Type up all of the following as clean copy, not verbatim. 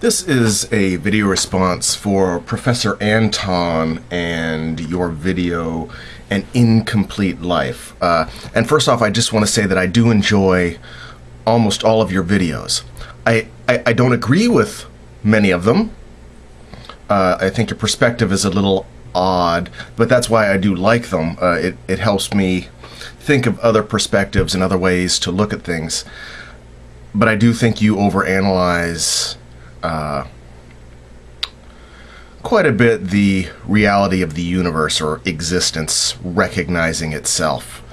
This is a video response for Professoranton and your video, An Incomplete Life. And first off, I just want to say that I do enjoy almost all of your videos. I don't agree with many of them. I think your perspective is a little odd, but that's why I do like them. It helps me think of other perspectives and other ways to look at things. But I do think you overanalyze quite a bit the reality of the universe or existence recognizing itself.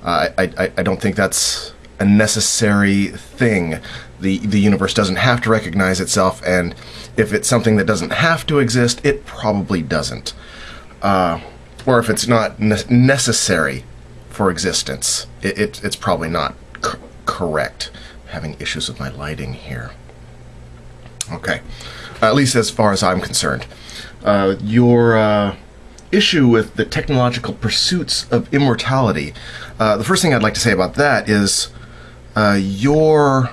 I don't think that's a necessary thing. The universe doesn't have to recognize itself, and if it's something that doesn't have to exist, it probably doesn't. Or if it's not necessary for existence, it's probably not correct. I'm having issues with my lighting here. Okay, at least as far as I'm concerned. Your issue with the technological pursuits of immortality, the first thing I'd like to say about that is you're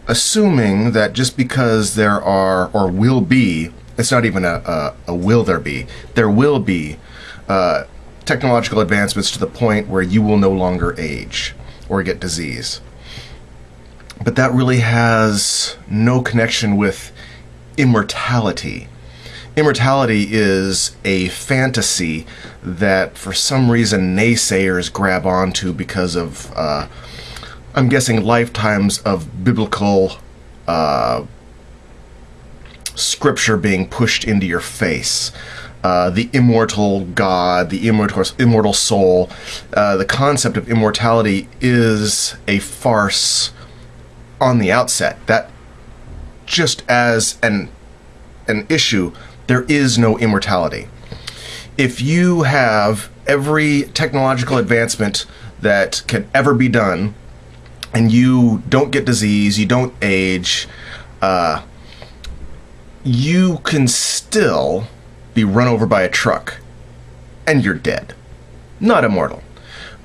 assuming that just because there are, or will be, it's not even a will there will be technological advancements to the point where you will no longer age or get disease. But that really has no connection with immortality. Immortality is a fantasy that for some reason naysayers grab onto because of, I'm guessing, lifetimes of biblical scripture being pushed into your face. The immortal God, the immortal soul. The concept of immortality is a farce on the outset. That just as an issue, there is no immortality. If you have every technological advancement that can ever be done, and you don't get disease, you don't age, you can still be run over by a truck, and you're dead. Not immortal.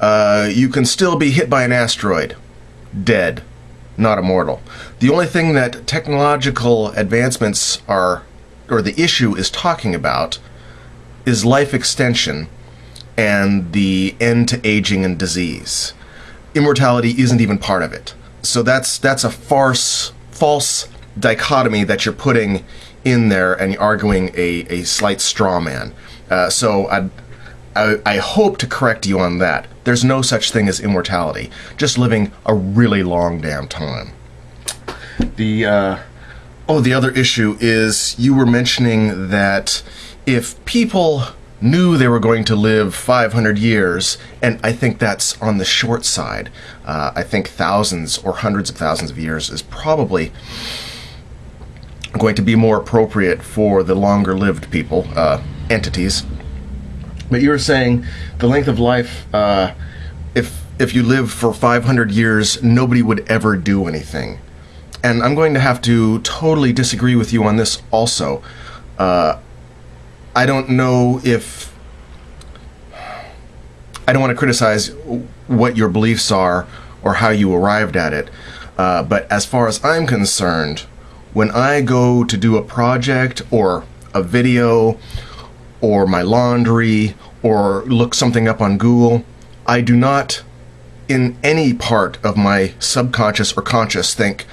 You can still be hit by an asteroid. Dead. Not immortal. The only thing that technological advancements are, or the issue is talking about, is life extension and the end to aging and disease. Immortality isn't even part of it. So that's a false dichotomy that you're putting in there and arguing a slight straw man. So I hope to correct you on that. There's no such thing as immortality. Just living a really long damn time. The other issue is you were mentioning that if people knew they were going to live 500 years, and I think that's on the short side. I think thousands or hundreds of thousands of years is probably going to be more appropriate for the longer-lived people, entities. But you were saying the length of life, if you live for 500 years, nobody would ever do anything. And I'm going to have to totally disagree with you on this also. I don't know if... I don't want to criticize what your beliefs are or how you arrived at it, but as far as I'm concerned, when I go to do a project or a video or my laundry or look something up on Google, I do not in any part of my subconscious or conscious think,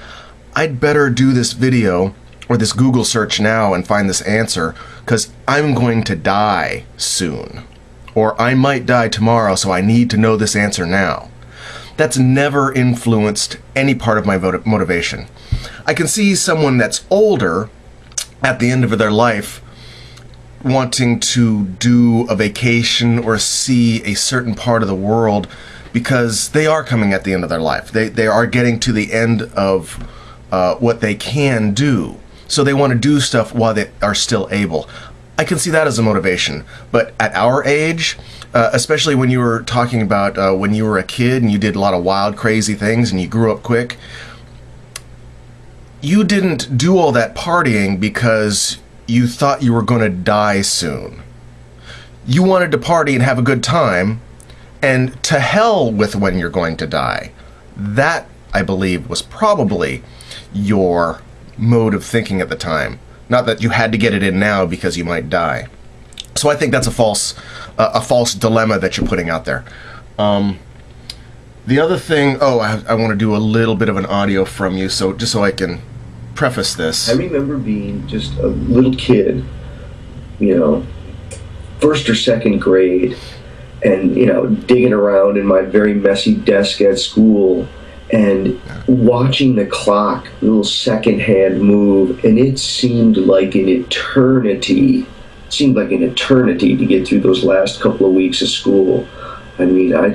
I'd better do this video or this Google search now and find this answer because I'm going to die soon. Or I might die tomorrow, so I need to know this answer now. That's never influenced any part of my motivation. I can see someone that's older at the end of their life wanting to do a vacation or see a certain part of the world because they are coming at the end of their life. They are getting to the end of what they can do. So they want to do stuff while they are still able. I can see that as a motivation. But at our age, especially when you were talking about when you were a kid and you did a lot of wild, crazy things and you grew up quick, you didn't do all that partying because you thought you were going to die soon. You wanted to party and have a good time, and to hell with when you're going to die. That, I believe, was probably your mode of thinking at the time. Not that you had to get it in now because you might die. So I think that's a false dilemma that you're putting out there. The other thing, I want to do a little bit of an audio from you, so just so I can preface this. I remember being just a little kid, first or second grade, and digging around in my very messy desk at school and watching the clock, the little second hand move, and it seemed like an eternity. It seemed like an eternity to get through those last couple of weeks of school. I mean, I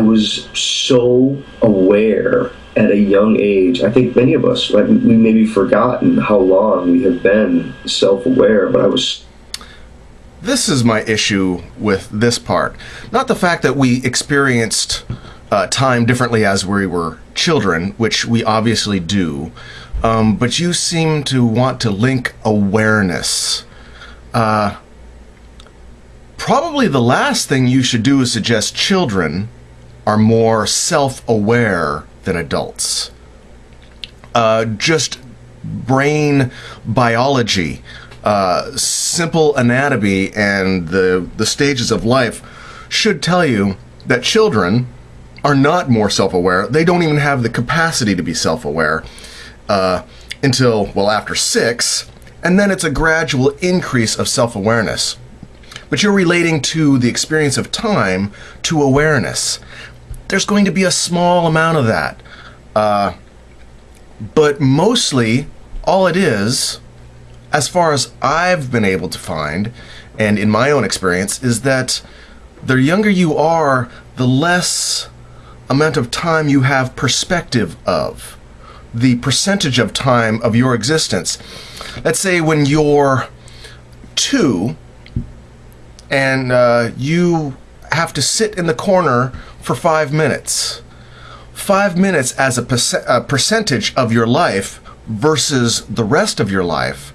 was so aware at a young age. I think many of us, we maybe forgotten how long we have been self-aware, but I was... This is my issue with this part. Not the fact that we experienced time differently as we were children, which we obviously do, but you seem to want to link awareness. Probably the last thing you should do is suggest children are more self-aware than adults. Just brain biology, simple anatomy, and the stages of life should tell you that children are not more self-aware. They don't even have the capacity to be self-aware until, well, after 6, and then it's a gradual increase of self-awareness. But you're relating to the experience of time to awareness. There's going to be a small amount of that. But mostly, all it is, as far as I've been able to find, and in my own experience, is that the younger you are, the less amount of time you have perspective of. The percentage of time of your existence. Let's say when you're 2, and you have to sit in the corner for 5 minutes. 5 minutes as a percentage of your life versus the rest of your life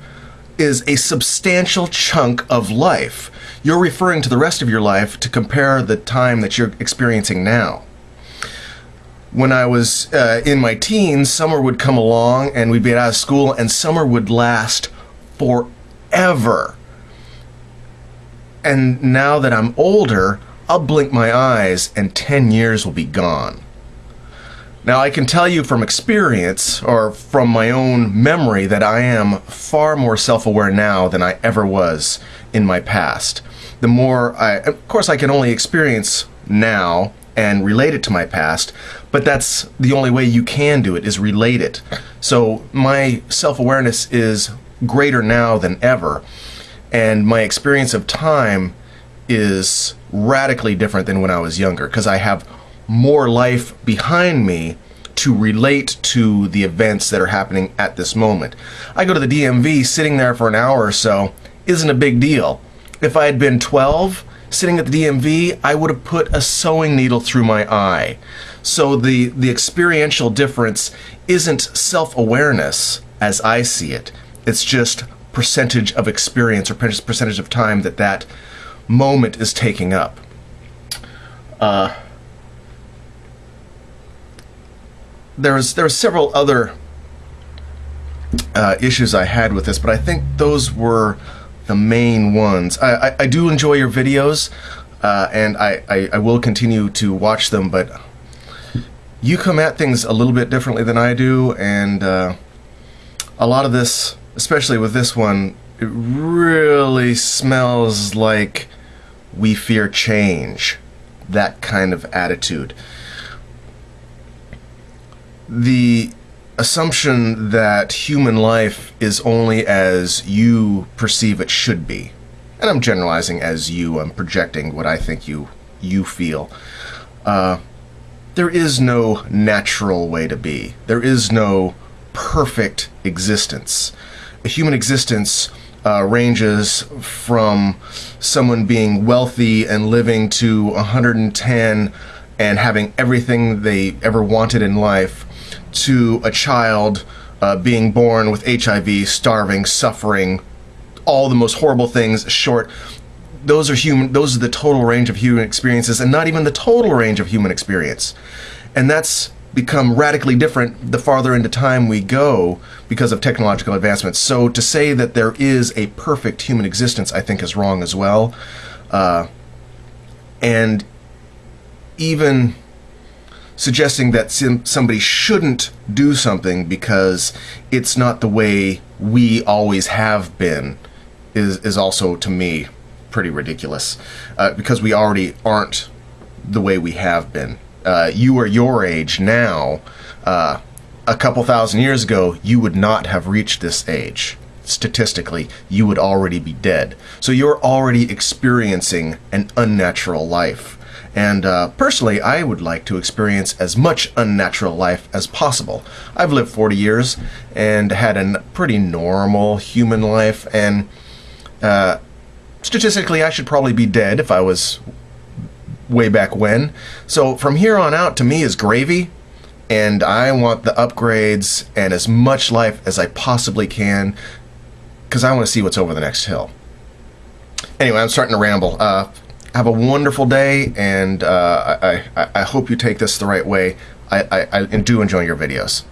is a substantial chunk of life. You're referring to the rest of your life to compare the time that you're experiencing now. When I was in my teens, summer would come along and we'd be out of school, and summer would last forever. And now that I'm older, I'll blink my eyes and 10 years will be gone. Now, I can tell you from experience, or from my own memory, that I am far more self-aware now than I ever was in my past. The more of course, I can only experience now and relate it to my past, but that's the only way you can do it, is relate it. So my self-awareness is greater now than ever, and my experience of time is radically different than when I was younger, because I have more life behind me to relate to the events that are happening at this moment. I go to the DMV, sitting there for an hour or so isn't a big deal. If I had been 12, sitting at the DMV, I would have put a sewing needle through my eye. So the experiential difference isn't self-awareness as I see it. It's just percentage of experience, or percentage of time that moment is taking up. There was several other issues I had with this, but I think those were the main ones. I do enjoy your videos, and I will continue to watch them, but you come at things a little bit differently than I do, and a lot of this, especially with this one, it really smells like we fear change. That kind of attitude. The assumption that human life is only as you perceive it should be. And I'm generalizing as you, I'm projecting what I think you feel. There is no natural way to be. There is no perfect existence. A human existence ranges from someone being wealthy and living to 110 and having everything they ever wanted in life, to a child being born with HIV, starving, suffering, all the most horrible things. Short, those are the total range of human experiences, and not even the total range of human experience. And that's become radically different the farther into time we go because of technological advancements. So to say that there is a perfect human existence, I think, is wrong as well. And even suggesting that somebody shouldn't do something because it's not the way we always have been is also, to me, pretty ridiculous. Because we already aren't the way we have been. You are your age now. A couple thousand years ago, you would not have reached this age. Statistically, you would already be dead. So you're already experiencing an unnatural life. And personally, I would like to experience as much unnatural life as possible. I've lived 40 years and had a pretty normal human life, and statistically, I should probably be dead if I was way back when. So from here on out, to me, is gravy, and I want the upgrades and as much life as I possibly can, because I want to see what's over the next hill. Anyway, I'm starting to ramble. Have a wonderful day, and I hope you take this the right way. I do enjoy your videos.